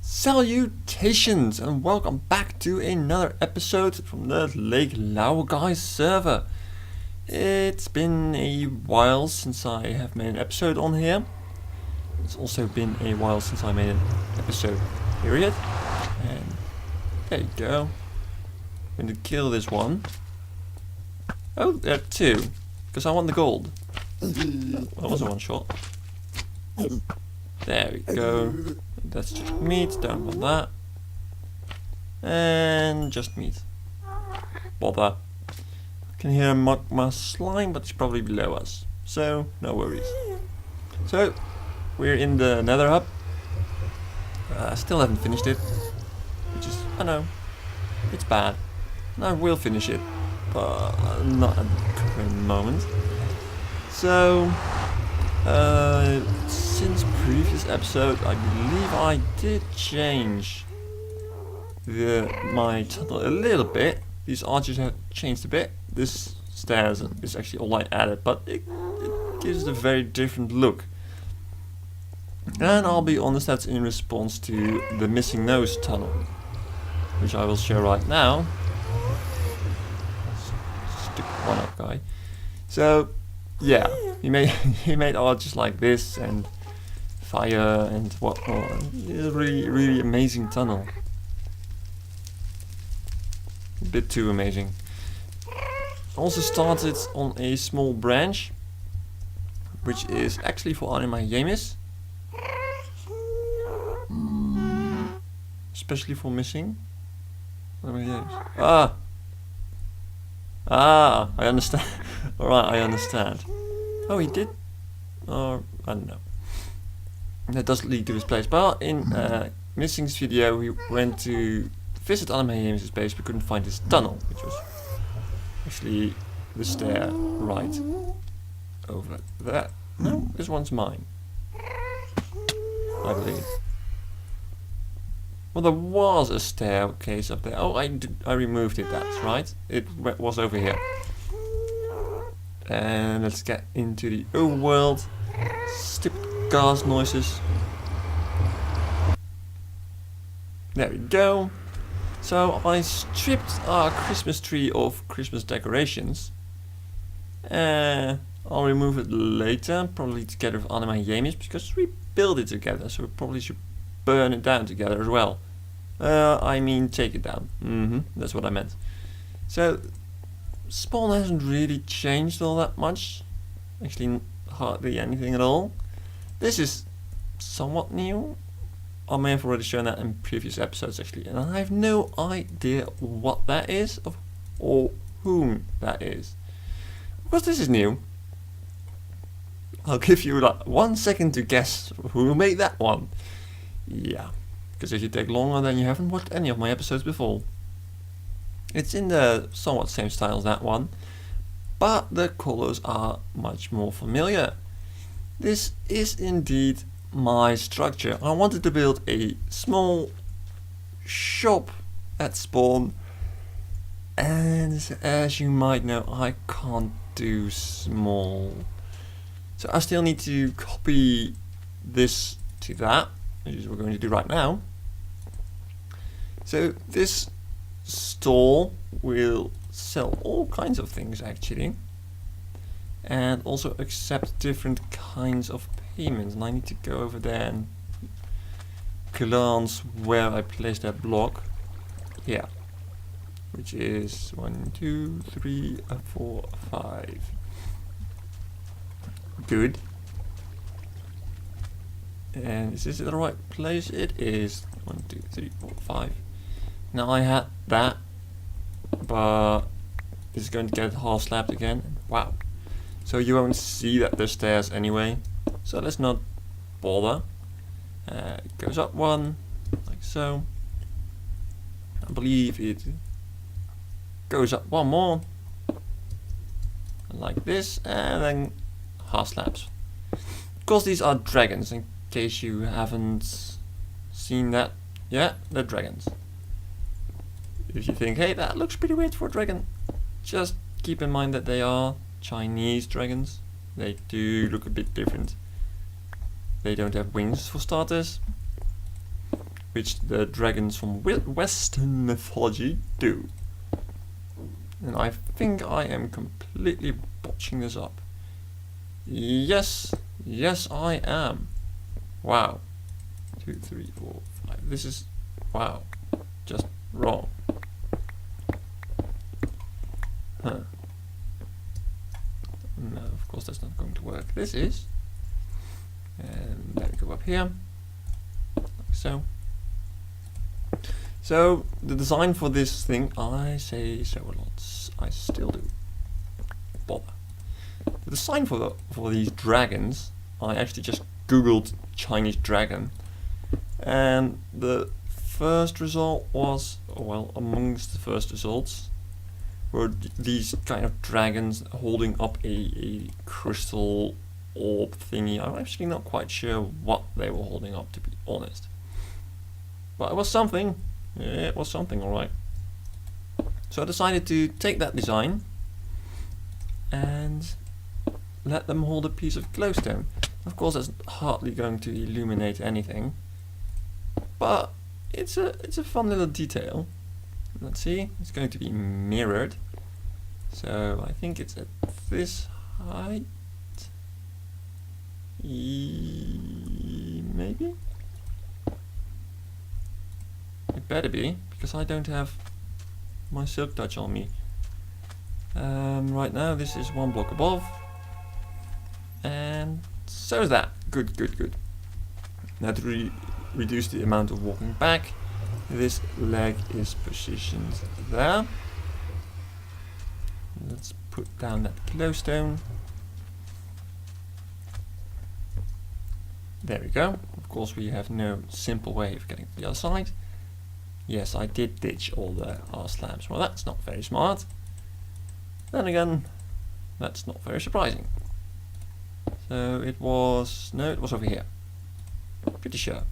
Salutations and welcome back to another episode from the Lake Laogai server. It's been a while since I have made an episode on here. It's also been a while since I made an episode, period. And there you go. I'm going to kill this one. Oh, there are two, because I want the gold. That was a one shot. There we go. That's just meat, don't want that. And just meat. Bother. I can hear magma slime, but it's probably below us. So, no worries. So, we're in the nether hub. Still haven't finished it. Which is, I know, it's bad. And I will finish it, but not at the current moment. So, since previous episode, I believe I did change my tunnel a little bit. These arches have changed a bit. This stairs is actually all I added, but it gives it a very different look. And I'll be honest, that's in response to the missing nose tunnel, which I will show right now. Stick one up, guy. So, yeah, he made arches like this and fire and whatnot. It's a really amazing tunnel. A bit too amazing. Also started on a small branch, which is actually for Anima Yamis. Especially for missing. I understand. Alright, I understand. Oh, he did? Or, I don't know. That does lead to his place. But in Missing's video, we went to visit Anima Yamis' base, but couldn't find his tunnel, which was actually the stair right over there. No, this one's mine, I believe. Well, there was a staircase up there. Oh, I removed it, that's right. It was over here. And let's get into the overworld. Stupid gas noises. There we go. So I stripped our Christmas tree of Christmas decorations. I'll remove it later, probably together with Anima Yamis, because we built it together, so we probably should burn it down together as well. I mean take it down. That's what I meant. So spawn hasn't really changed all that much. Actually hardly anything at all. This is somewhat new. I may have already shown that in previous episodes actually, and I have no idea what that is or whom that is. Because this is new. I'll give you like 1 second to guess who made that one. Yeah, because if you take longer then you haven't watched any of my episodes before. It's in the somewhat same style as that one, but the colors are much more familiar. This is indeed my structure. I wanted to build a small shop at spawn, and as you might know, I can't do small. So I still need to copy this to that, which is what we're going to do right now. So this store will sell all kinds of things actually, and also accept different kinds of payments. And I need to go over there and glance where I placed that block. Yeah, which is 1, 2, 3, 4, 5. Good. And is this the right place? It is. 1, 2, 3, 4, 5. Now I had that, but it's going to get half slapped again. Wow. So you won't see that there's stairs anyway. So let's not bother. It goes up one, like so. I believe it goes up one more, like this, and then half slaps. Of course, these are dragons, in case you haven't seen that. Yeah, they're dragons. If you think, hey, that looks pretty weird for a dragon, just keep in mind that they are Chinese dragons. They do look a bit different. They don't have wings for starters. which the dragons from Western mythology do. And I think I am completely botching this up. Yes, yes I am. Wow. 2, 3, 4, 5. This is, wow, just wrong. Huh. No, of course that's not going to work. This is. And then we go up here, like so. So the design for this thing, I say so a lot. I still do. Bother. The design for these dragons, I actually just googled Chinese dragon, and the first result was, well, amongst the first results were these kind of dragons holding up a crystal orb thingy. I'm actually not quite sure what they were holding up, to be honest, but it was something. Yeah, it was something, alright. So I decided to take that design and let them hold a piece of glowstone. Of course that's hardly going to illuminate anything, but it's a fun little detail. Let's see, it's going to be mirrored. So I think it's at this height. Maybe? It better be, because I don't have my silk touch on me. Right now this is 1 block above, and so is that. Good, good, good. Now to reduce the amount of walking back, this leg is positioned there. Let's put down that glowstone. There we go. Of course we have no simple way of getting to the other side. Yes, I did ditch all the slabs. Well, that's not very smart. Then again, that's not very surprising. So it was, no, it was over here. Pretty sure.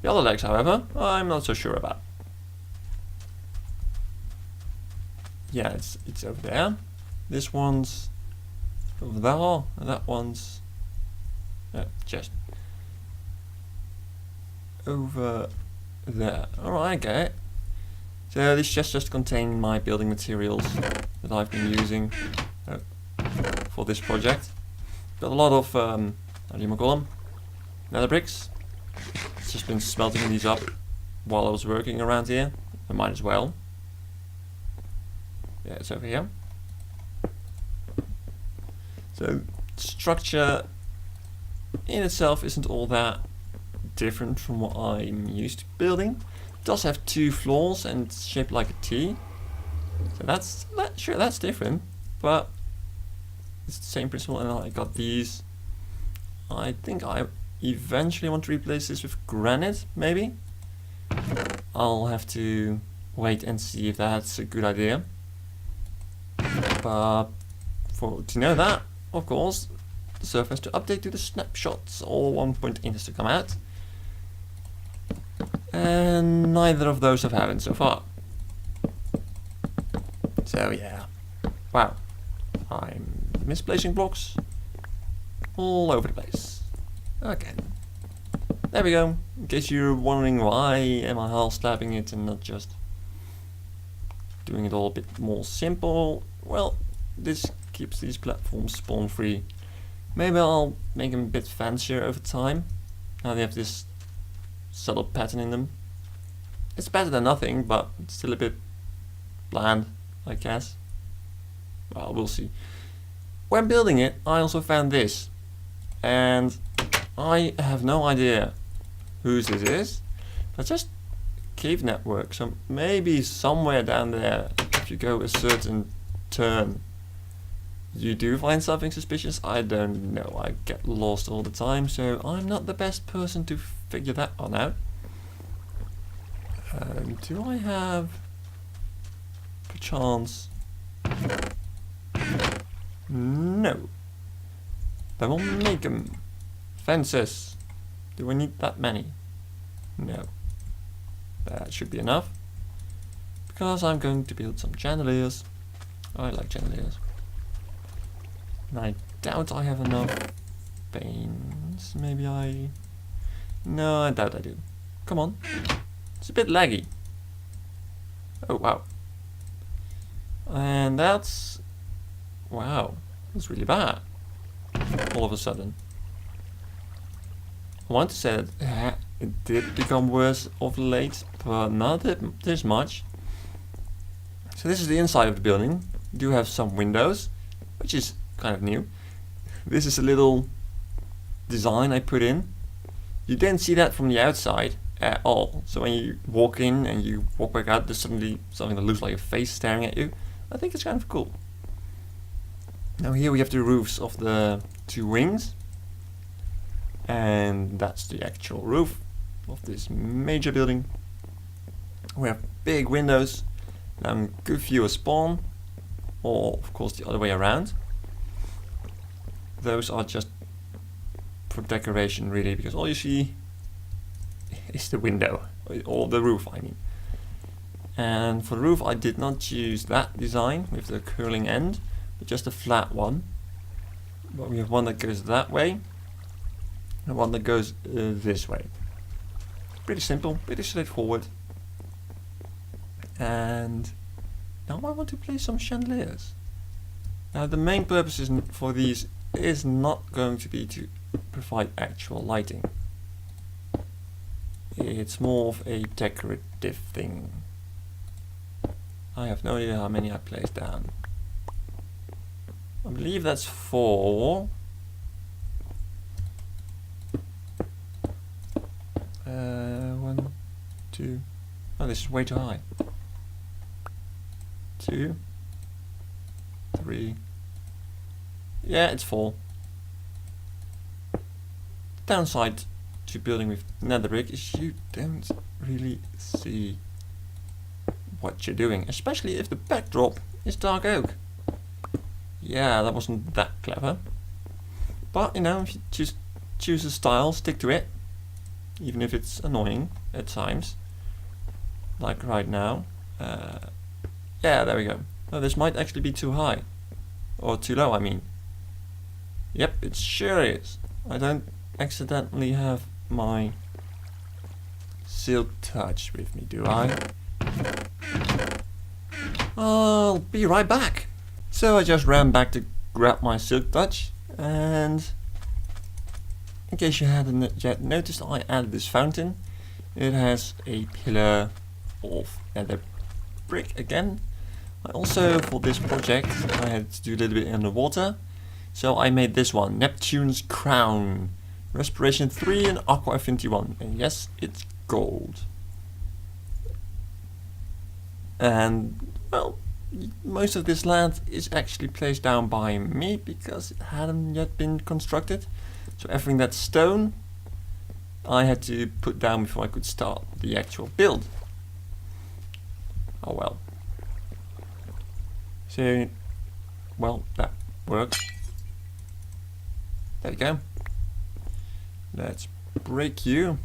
The other legs, however, I'm not so sure about. Yeah, it's over there. This one's over there, and that one's just over there. Alright, I get it. So this just contains my building materials that I've been using for this project. Got a lot of, how do you call them? Nether bricks. It's just been smelting these up while I was working around here. I might as well. Yeah, it's over here. So structure in itself isn't all that different from what I'm used to building. It does have 2 floors and it's shaped like a T. So sure, that's different, but it's the same principle. And I got these. I think I eventually want to replace this with granite, maybe. I'll have to wait and see if that's a good idea. But to know that, of course, the server has to update to the snapshots, or 1.8 has to come out. And neither of those have happened so far. So yeah, wow, I'm misplacing blocks all over the place. Okay, there we go. In case you're wondering why am I half slapping it and not just doing it all a bit more simple, well, this keeps these platforms spawn free. Maybe I'll make them a bit fancier over time. Now they have this subtle pattern in them. It's better than nothing, but it's still a bit bland, I guess. Well, we'll see. When building it, I also found this, and I have no idea whose this is, but just cave network. So maybe somewhere down there, if you go a certain turn, you do find something suspicious. I don't know. I get lost all the time, so I'm not the best person to figure that one out. Do I have perchance? No. Then we'll make them. Fences. Do we need that many? No. That should be enough. Because I'm going to build some chandeliers. I like chandeliers. And I doubt I have enough panes. Maybe I No, I doubt I do. Come on. It's a bit laggy. Oh, wow. And that's... Wow. That's really bad. All of a sudden. I want to say that it did become worse of late, but not this much. So this is the inside of the building. We do have some windows, which is kind of new. This is a little design I put in. You didn't see that from the outside at all. So when you walk in and you walk back out, there's suddenly something that looks like a face staring at you. I think it's kind of cool. Now here we have the roofs of the two wings. And that's the actual roof of this major building. We have big windows. Now good view of spawn. Or of course the other way around. Those are just for decoration really, because all you see is the window, or the roof I mean. And for the roof I did not choose that design with the curling end, but just a flat one. But we have one that goes that way, and one that goes this way. Pretty simple, pretty straightforward. And now I want to place some chandeliers. Now the main purpose for these is not going to be to provide actual lighting. It's more of a decorative thing. I have no idea how many I placed down. I believe that's 4. 1, 2. Oh, this is way too high. 2, 3. Yeah, it's 4. Downside to building with nether brick is you don't really see what you're doing, especially if the backdrop is dark oak. Yeah, that wasn't that clever. But you know, if you just choose a style, stick to it, even if it's annoying at times, like right now. Yeah, there we go. Oh, this might actually be too high, or too low I mean. Yep, it sure is. I don't accidentally have my silk touch with me, do I? I'll be right back. So I just ran back to grab my silk touch, and in case you hadn't yet noticed, I added this fountain. It has a pillar of nether brick again. I also, for this project, I had to do a little bit underwater, so I made this one, Neptune's Crown. Respiration 3 and Aqua Affinity 1, and yes, it's gold. And, well, most of this land is actually placed down by me because it hadn't yet been constructed. So everything that's stone, I had to put down before I could start the actual build. Oh well. So, well, that works. There we go. Let's break you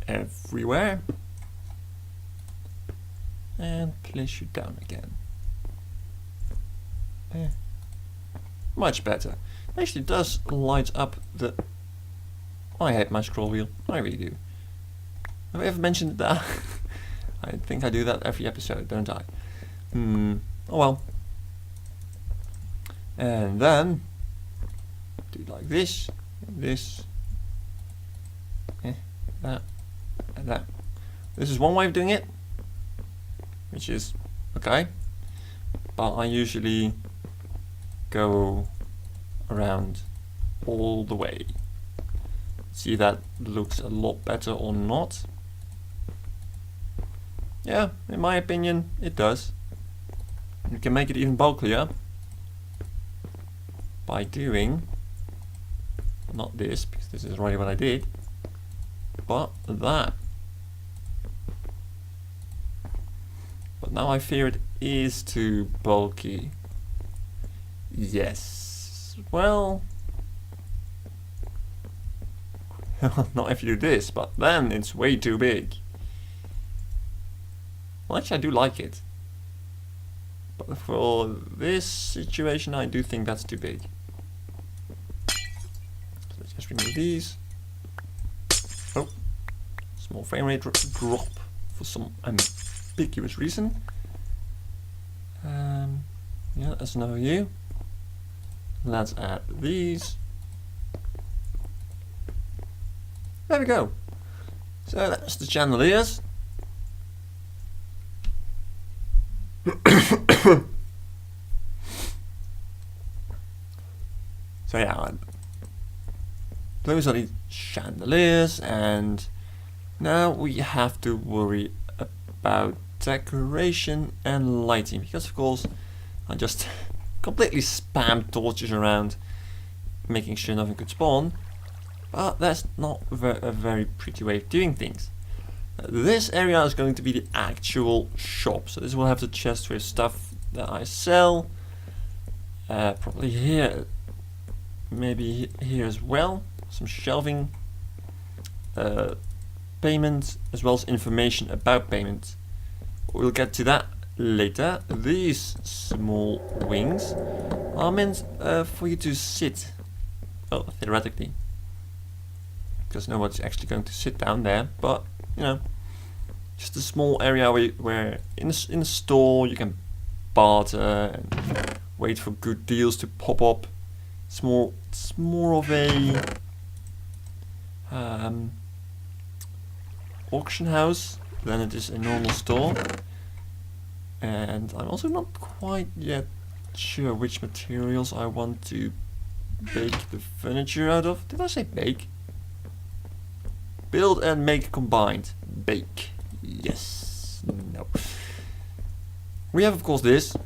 everywhere and place you down again. Much better. Actually does light up the... I hate my scroll wheel, I really do. Have I ever mentioned that? I think I do that every episode, don't I? Oh well. And then do it like this, that, and that. This is one way of doing it, which is okay, but I usually go around all the way. See, that looks a lot better or not? Yeah, in my opinion, it does. You can make it even bulkier by doing not this, because this is already what I did, but that. But now I fear it is too bulky. Yes. Well, not if you do this, but then it's way too big. Well, actually I do like it. But for this situation I do think that's too big. So let's just remove these. small frame rate drop for some ambiguous reason. Yeah, that's another view. Let's add these. There we go. So that's the chandeliers. So yeah, those are the chandeliers, and now we have to worry about decoration and lighting, because of course I just completely spammed torches around, making sure nothing could spawn, but that's not a very pretty way of doing things. This area is going to be the actual shop, so this will have the chest with stuff that I sell, probably here, maybe here as well, some shelving, payment, as well as information about payment. We'll get to that later. These small wings are meant for you to sit, well, theoretically, because nobody's actually going to sit down there, but you know, just a small area where in the store you can barter and wait for good deals to pop up. It's more of a auction house than it is a normal store. And I'm also not quite yet sure which materials I want to bake the furniture out of. Did I say bake? Build and make combined. Bake. Yes. No. We have of course this,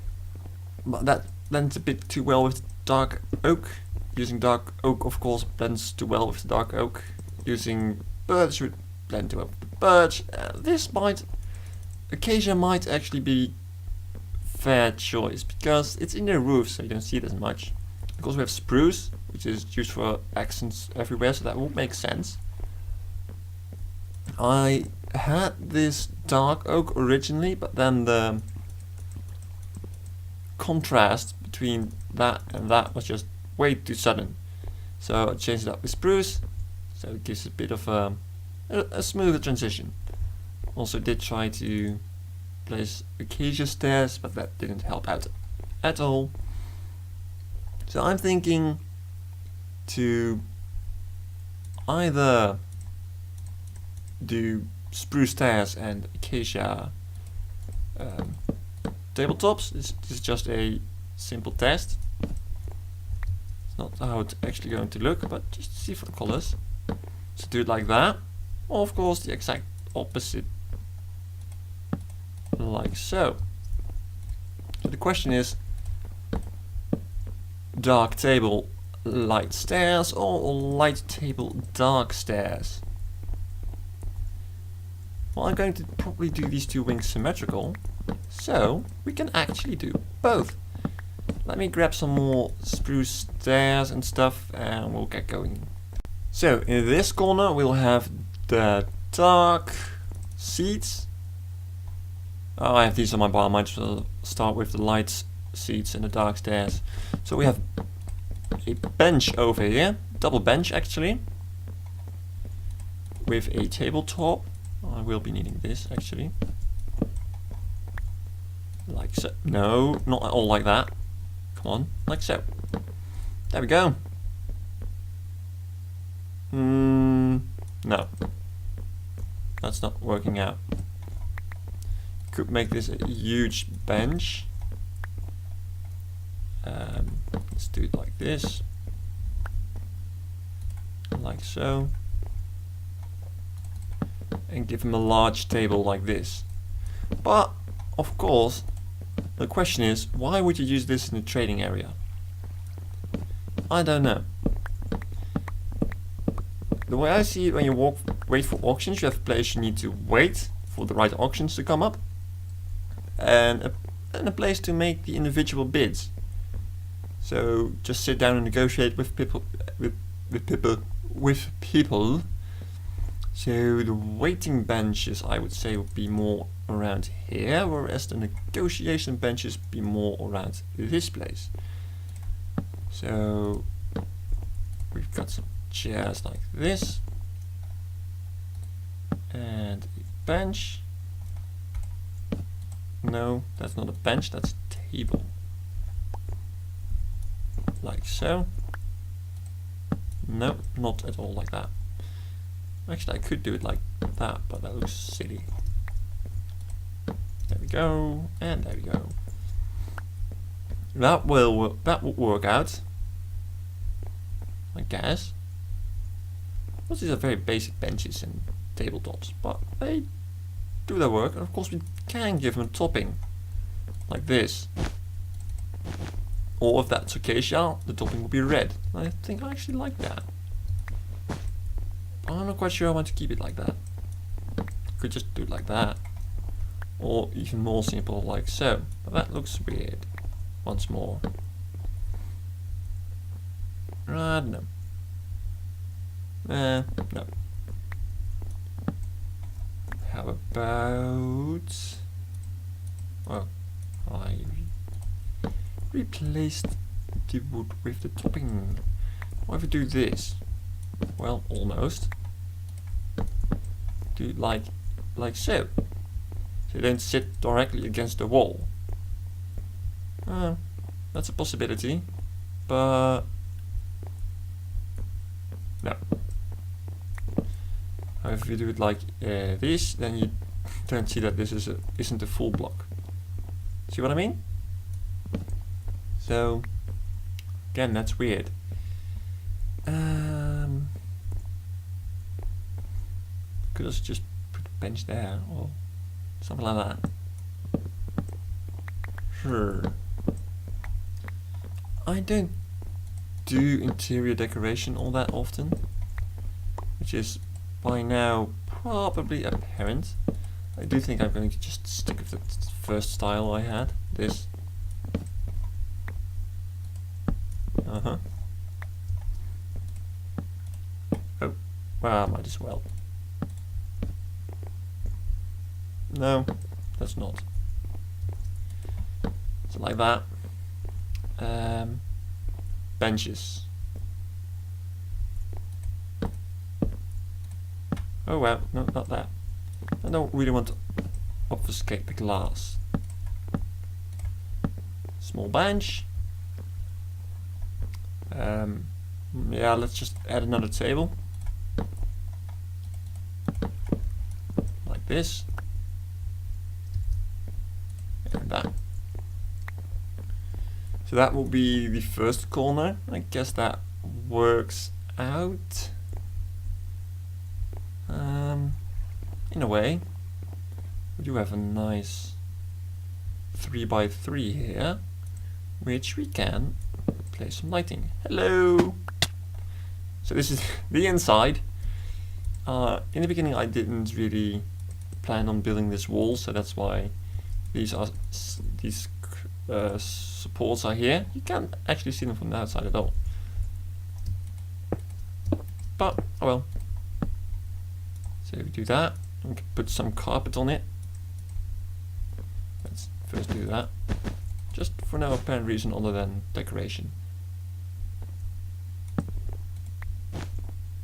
but that blends a bit too well with dark oak. Using dark oak of course blends too well with the dark oak. Using birch would blend too well with the birch. This acacia might actually be fair choice, because it's in the roof so you don't see it as much. Of course we have spruce, which is used for accents everywhere, so that would make sense. I had this dark oak originally, but then the contrast between that and that was just way too sudden, so I changed it up with spruce, so it gives a bit of a smoother transition. Also did try to place acacia stairs, but that didn't help out at all. So I'm thinking to either do spruce stairs and acacia tabletops. This is just a simple test. It's not how it's actually going to look, but just to see for the colors. So do it like that, or of course the exact opposite, like so. So the question is, dark table, light stairs, or light table, dark stairs? Well, I'm going to probably do these two wings symmetrical, so we can actually do both. Let me grab some more spruce stairs and stuff, and we'll get going. So in this corner we'll have the dark seats. Oh, I have these on my bar. I might as well start with the light seats and the dark stairs. So we have a bench over here, double bench actually, with a tabletop. I will be needing this actually. Like so. No, not at all like that. Come on, like so. There we go. No. That's not working out. Could make this a huge bench. Let's do it like this. Like so. And give him a large table like this. But of course the question is, why would you use this in the trading area? I don't know. The way I see it, when you wait for auctions, you have a place you need to wait for the right auctions to come up, and a place to make the individual bids. So just sit down and negotiate with people. So the waiting benches, I would say, would be more around here, whereas the negotiation benches be more around this place. So we've got some chairs like this, and bench. No, that's not a bench, that's a table. Like so. No, not at all like that. Actually, I could do it like that, but that looks silly. There we go, and there we go. That will work out, I guess. Well, these are very basic benches and tabletops, but they do their work. And of course, we can give them a topping, like this. Or if that's acacia, the topping will be red. I think I actually like that. I'm not quite sure I want to keep it like that. Could just do it like that. Or even more simple, like so. But that looks weird. Once more. I don't know. No. How about... Well, I replaced the wood with the topping. What if we do this? Well, almost. Do it like so. So you don't sit directly against the wall. That's a possibility, but no. If you do it like this, then you don't see that this isn't a full block. See what I mean? So again, that's weird. Could also just put a bench there or something like that. Sure. I don't do interior decoration all that often, which is by now probably apparent. I do think I'm going to just stick with the first style I had, this. Oh, well, might as well. No, that's not. So like that. Benches. Oh well, no, not that. I don't really want to obfuscate the glass. Small bench. Yeah, let's just add another table. Like this. And that. So that will be the first corner. I guess that works out. In a way. We do have a nice 3x3 here, which we can place some lighting. Hello! So this is the inside. In the beginning I didn't really plan on building this wall, so that's why these supports are here. You can't actually see them from the outside at all. But, oh well. So we do that. We can put some carpet on it. Let's first do that. Just for no apparent reason other than decoration.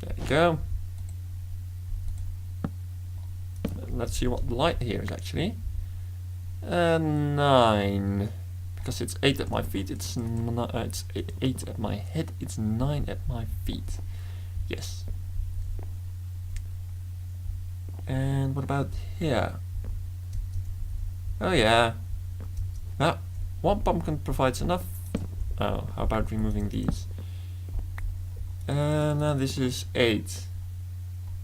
There you go. Let's see what the light here is actually. 9. Because it's 8 at my feet, it's 8 at my head, it's 9 at my feet. Yes. And what about here? Oh yeah. That one pumpkin provides enough. Oh, how about removing these? Now this is 8.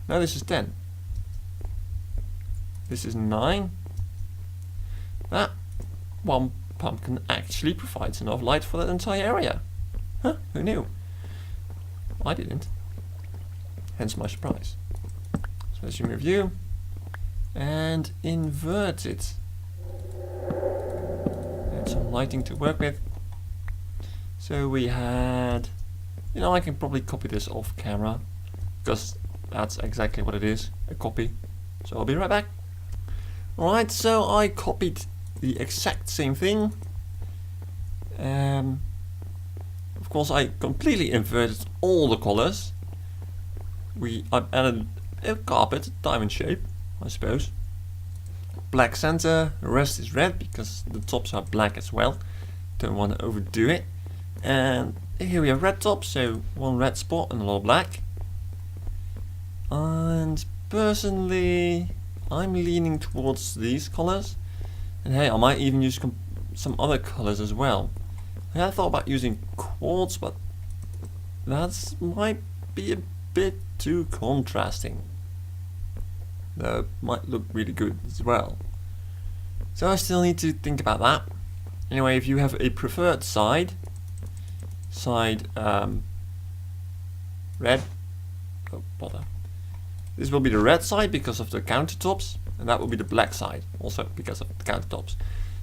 Now this is 10. This is 9. That one pumpkin actually provides enough light for that entire area. Huh, who knew? I didn't. Hence my surprise. So let's remove you and invert it. And some lighting to work with. So we had, you know, I can probably copy this off camera because that's exactly what it is, a copy. So I'll be right back. Alright, so I copied the exact same thing. Of course I completely inverted all the colors. I added a carpet, diamond shape, I suppose. black center, the rest is red because the tops are black as well. Don't want to overdo it. And here we have red tops, so one red spot and a lot of black. And personally, I'm leaning towards these colors. And hey, I might even use some other colors as well. I thought about using quartz, but that might be a bit too contrasting. That might look really good as well. So I still need to think about that. Anyway, if you have a preferred side red, oh bother. This will be the red side because of the countertops, and that will be the black side also because of the countertops.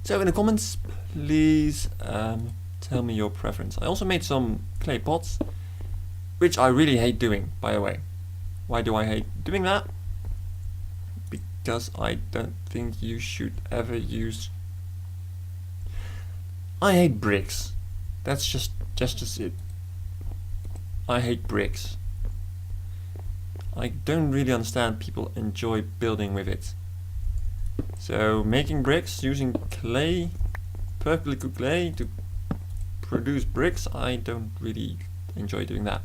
So in the comments, please tell me your preference. I also made some clay pots, which I really hate doing, by the way. Why do I hate doing that? Because I don't think you should ever use... I hate bricks. That's just it. I hate bricks. I don't really understand people enjoy building with it. So making bricks using clay, perfectly cooked clay to produce bricks, I don't really enjoy doing that.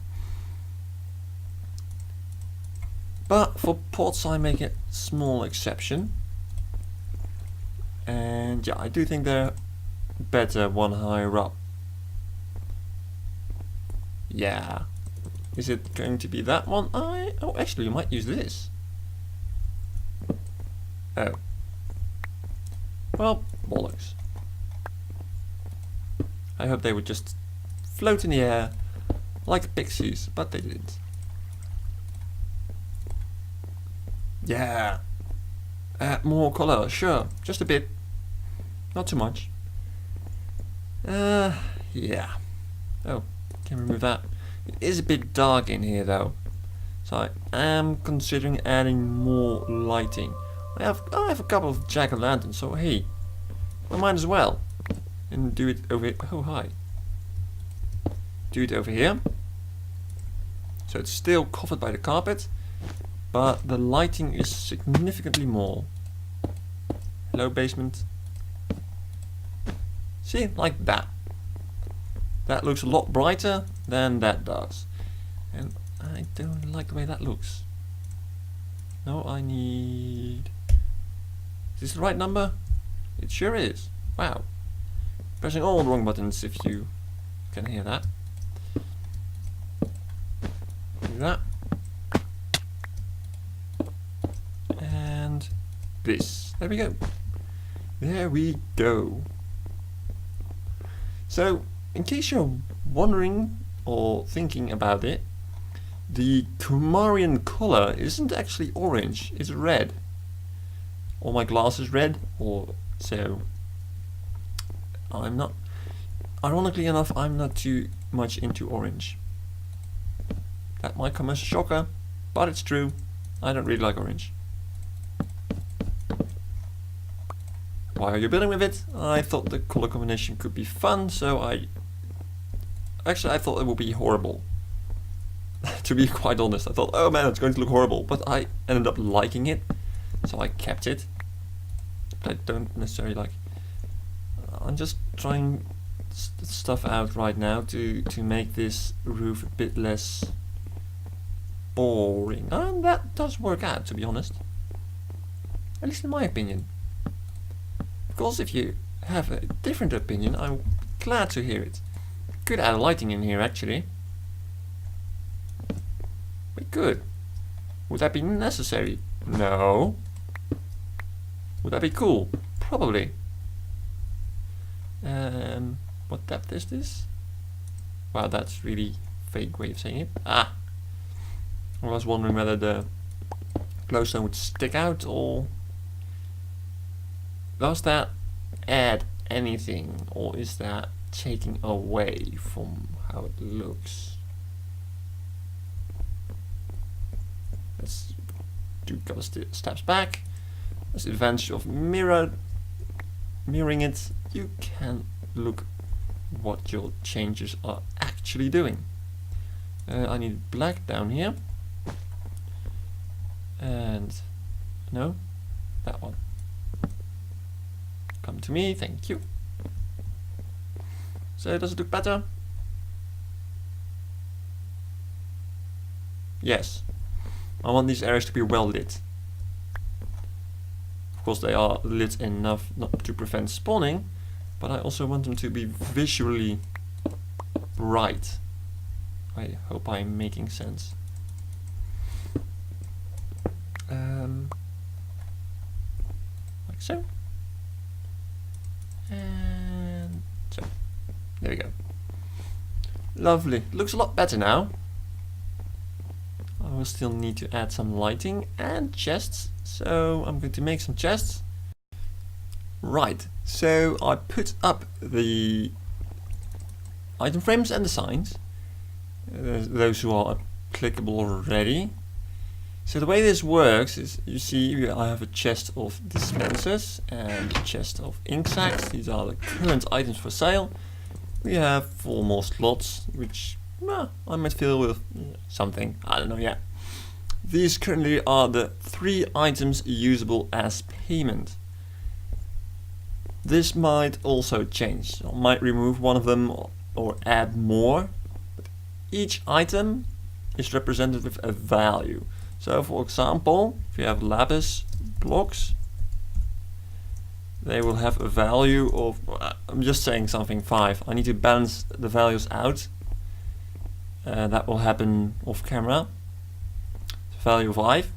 But for pots I make a small exception. And yeah, I do think they're better one higher up. Yeah. Is it going to be that one? Oh, actually you might use this. Oh. Well, bollocks. I hope they would just float in the air like pixies, but they didn't. Yeah. Add more color, sure. Just a bit. Not too much. Yeah. Oh, can remove that. It is a bit dark in here though. So I am considering adding more lighting. I have a couple of jack-o'-lanterns, so hey, I might as well. And do it over here. Oh, hi. Do it over here. So it's still covered by the carpet, but the lighting is significantly more. Hello, basement. See, like that. That looks a lot brighter than that does. And I don't like the way that looks. No, I need... Is this the right number? It sure is. Wow. Pressing all the wrong buttons if you can hear that. Do that. And this. There we go. There we go. So, in case you're wondering or thinking about it, the Kumarian color isn't actually orange, it's red. All my glass is red, or so I'm not, ironically enough, I'm not too much into orange. That might come as a shocker, but it's true. I don't really like orange. Why are you building with it? I thought the color combination could be fun, so I thought it would be horrible. To be quite honest, I thought, oh man, it's going to look horrible, but I ended up liking it, so I kept it. But I don't necessarily like... I'm just trying stuff out right now to make this roof a bit less boring. And that does work out, to be honest. At least in my opinion. Of course, if you have a different opinion, I'm glad to hear it. Could add lighting in here, actually. We could. Would that be necessary? No. Would that be cool? Probably. What depth is this? Wow, that's really fake way of saying it. Ah! I was wondering whether the glowstone would stick out, or does that add anything, or is that taking away from how it looks? Let's do a couple steps back. That's the advantage of mirroring it. You can look what your changes are actually doing. I need black down here. And no, that one. come to me, thank you. So does it look better? Yes. I want these areas to be well lit. Of course they are lit enough not to prevent spawning, but I also want them to be visually bright. I hope I'm making sense. Like so. And so. There we go. Lovely. Looks a lot better now. I will still need to add some lighting and chests. So I'm going to make some chests. Right. So I put up the item frames and the signs. Those who are clickable already. So the way this works is, you see I have a chest of dispensers and a chest of ink sacks. These are the current items for sale. We have 4 more slots, which I might fill with something, I don't know yet. These currently are the 3 items usable as payment. This might also change. I might remove one of them or add more. But each item is represented with a value. So for example, if you have lapis blocks, they will have a value of, I'm just saying something, 5. I need to balance the values out. That will happen off camera. Value 5.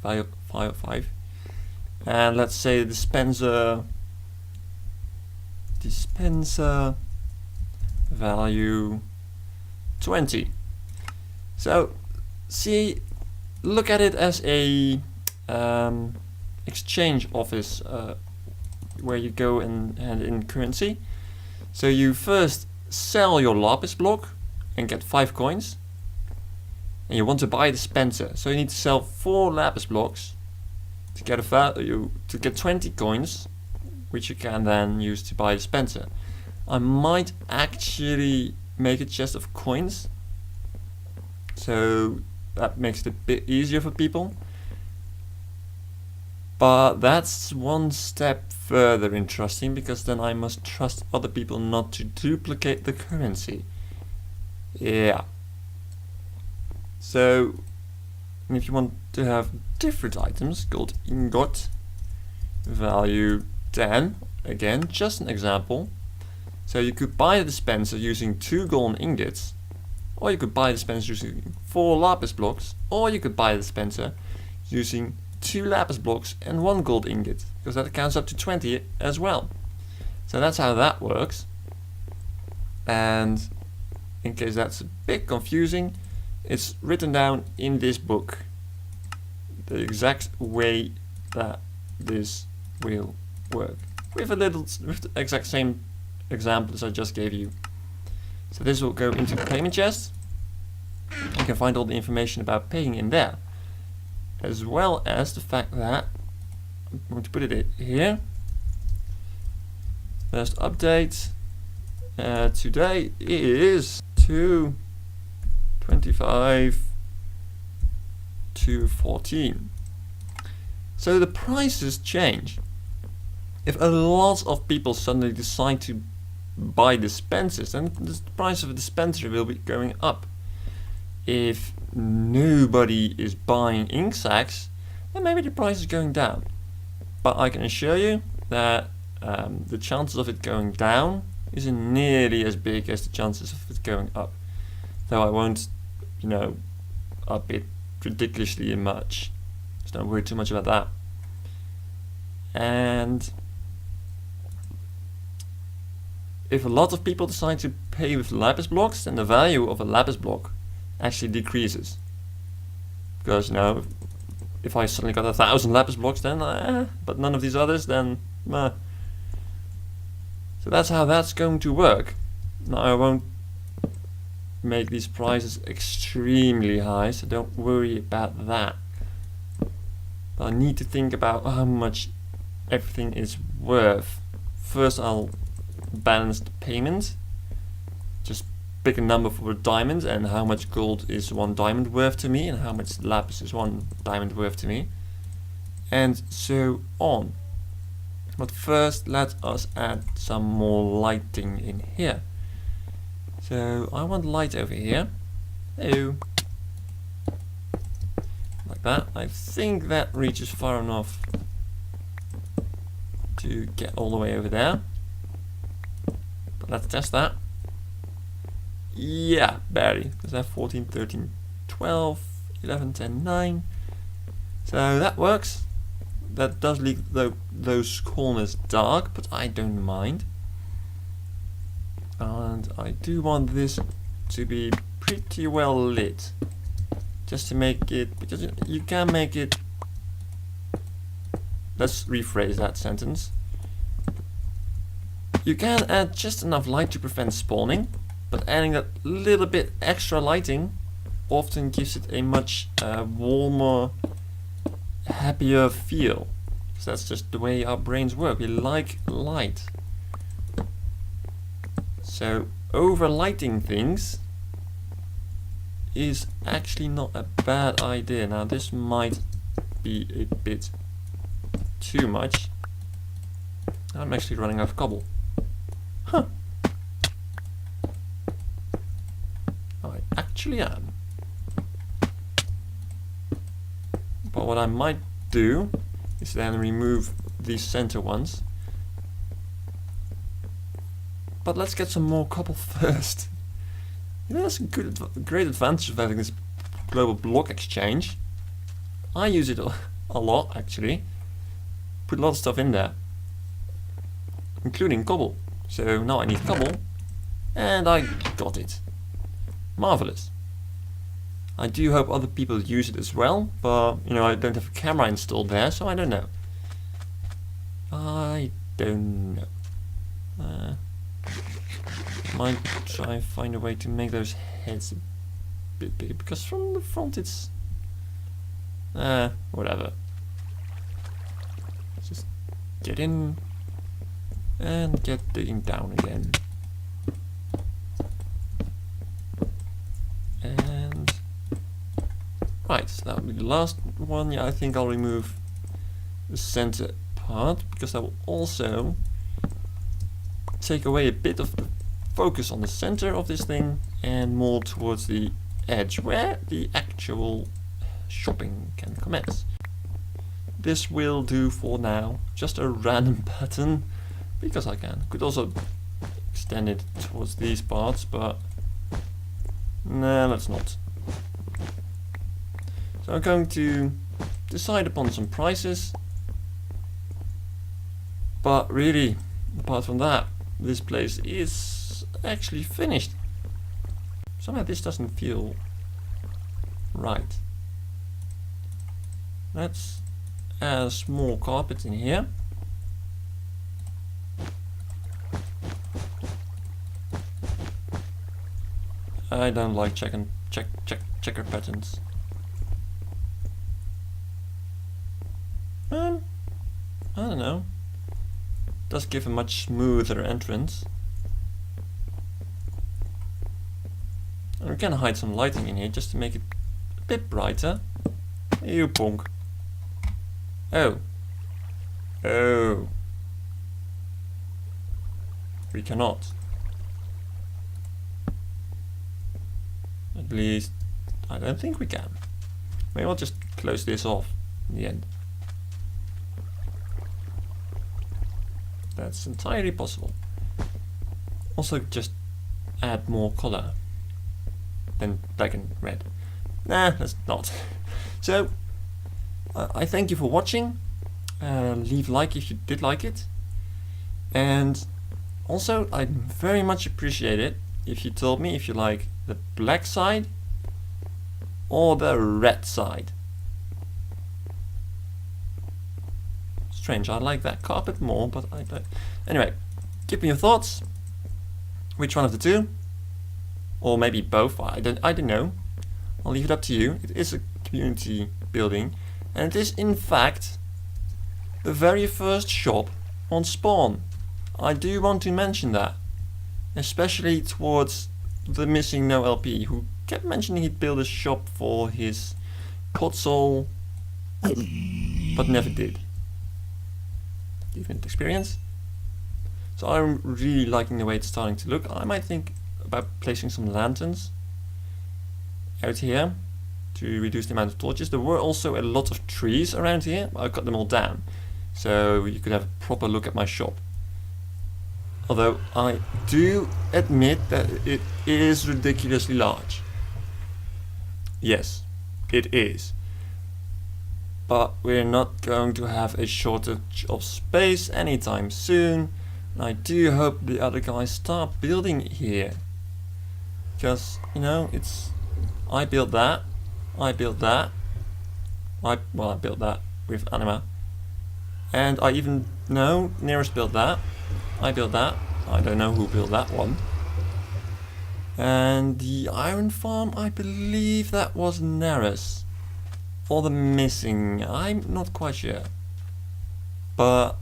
Value 5. And let's say the dispenser value 20. So see, look at it as a exchange office where you go and hand in currency. So you first sell your lapis block and get 5 coins, and you want to buy a dispenser, so you need to sell 4 lapis blocks to get a value, to get 20 coins, which you can then use to buy a dispenser. I might actually make a chest of coins, so that makes it a bit easier for people. But that's one step further interesting, because then I must trust other people not to duplicate the currency. Yeah. So, if you want to have different items, gold ingot, value 10, again, just an example. So you could buy the dispenser using 2 golden ingots, or you could buy the dispenser using 4 lapis blocks, or you could buy the dispenser using 2 lapis blocks and 1 gold ingot, because that counts up to 20 as well. So that's how that works. And in case that's a bit confusing, it's written down in this book, the exact way that this will work, with the exact same examples I just gave you. So this will go into the payment chest. You can find all the information about paying in there, as well as the fact that I'm going to put it here. First update. Today is 2/25/14. So the prices change. If a lot of people suddenly decide to buy dispensers, then the price of a dispenser will be going up. If nobody is buying ink sacks, then maybe the price is going down. But I can assure you that the chances of it going down isn't nearly as big as the chances of it going up. Though I won't, up it ridiculously much. Just don't worry too much about that. And if a lot of people decide to pay with lapis blocks, then the value of a lapis block actually decreases. Because if I suddenly got 1,000 lapis blocks, then but none of these others, then So that's how that's going to work. Now I won't make these prices extremely high, so don't worry about that. But I need to think about how much everything is worth. First I'll balance the payment. Just pick a number for a diamond, and how much gold is 1 diamond worth to me, and how much lapis is 1 diamond worth to me, and so on. But first, let us add some more lighting in here. So I want light over here. Hello. Like that. I think that reaches far enough to get all the way over there. But let's test that. Yeah, barely. Because I have 14, 13, 12, 11, 10, 9. So that works. That does leave those corners dark, but I don't mind. And I do want this to be pretty well lit. Just to make it, because you can make it, let's rephrase that sentence. You can add just enough light to prevent spawning, but adding that little bit extra lighting often gives it a much warmer, happier feel. So that's just the way our brains work. We like light. So overlighting things is actually not a bad idea. Now this might be a bit too much. I'm actually running out of cobble. Huh. I actually am. But what I might do is then remove these center ones. But let's get some more cobble first. You know, that's a great advantage of having this global block exchange. I use it a lot, actually. Put a lot of stuff in there, including cobble. So now I need cobble, and I got it. Marvelous. I do hope other people use it as well, but you know, I don't have a camera installed there, so I don't know. I don't know. Might try and find a way to make those heads a bit bigger, because from the front it's whatever. Just get in and get digging down again. And right, so that will be the last one. Yeah, I think I'll remove the center part, because that will also take away a bit of the focus on the center of this thing and more towards the edge where the actual shopping can commence. This will do for now. Just a random pattern, because I can. Could also extend it towards these parts, but nah, let's not. So I'm going to decide upon some prices, but really, apart from that, this place is actually finished. Somehow this doesn't feel right. Let's add a small carpet in here. I don't like checker patterns. I don't know. Does give a much smoother entrance. And we can hide some lighting in here just to make it a bit brighter. You punk. Oh. Oh. We cannot. At least, I don't think we can. Maybe I'll just close this off in the end. That's entirely possible. Also, just add more color than black and red. Nah, that's not. So, I thank you for watching. Leave a like if you did like it. And also, I'd very much appreciate it if you told me if you like the black side or the red side. Strange, I like that carpet more, but I don't. Anyway, give me your thoughts. Which one of the two? Or maybe both, I don't know. I'll leave it up to you. It is a community building, and it is in fact the very first shop on Spawn. I do want to mention that, especially towards the missing No LP, who kept mentioning he'd build a shop for his Kartosael, but never did. infinite experience. So I'm really liking the way it's starting to look. I might think about placing some lanterns out here to reduce the amount of torches. There were also a lot of trees around here, but I cut them all down, so you could have a proper look at my shop. Although I do admit that it is ridiculously large. Yes, it is. But we're not going to have a shortage of space anytime soon. And I do hope the other guys start building here. Because, you know, I built that. I built that. I built that with Anima. And I even know Nearest built that. I built that. I don't know who built that one. And the iron farm, I believe that was Nearest. For the missing, I'm not quite sure. But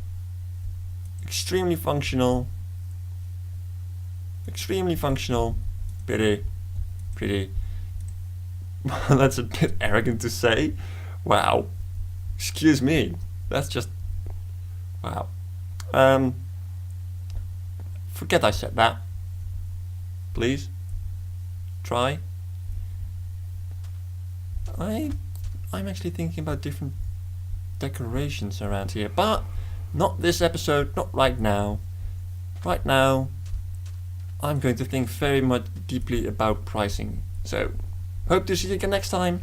extremely functional. Extremely functional. Pretty. That's a bit arrogant to say. Wow. Excuse me. That's just... wow. Forget I said that. Please. Try. I'm actually thinking about different decorations around here, but not this episode, not right now. Right now, I'm going to think very much deeply about pricing. So, hope to see you again next time.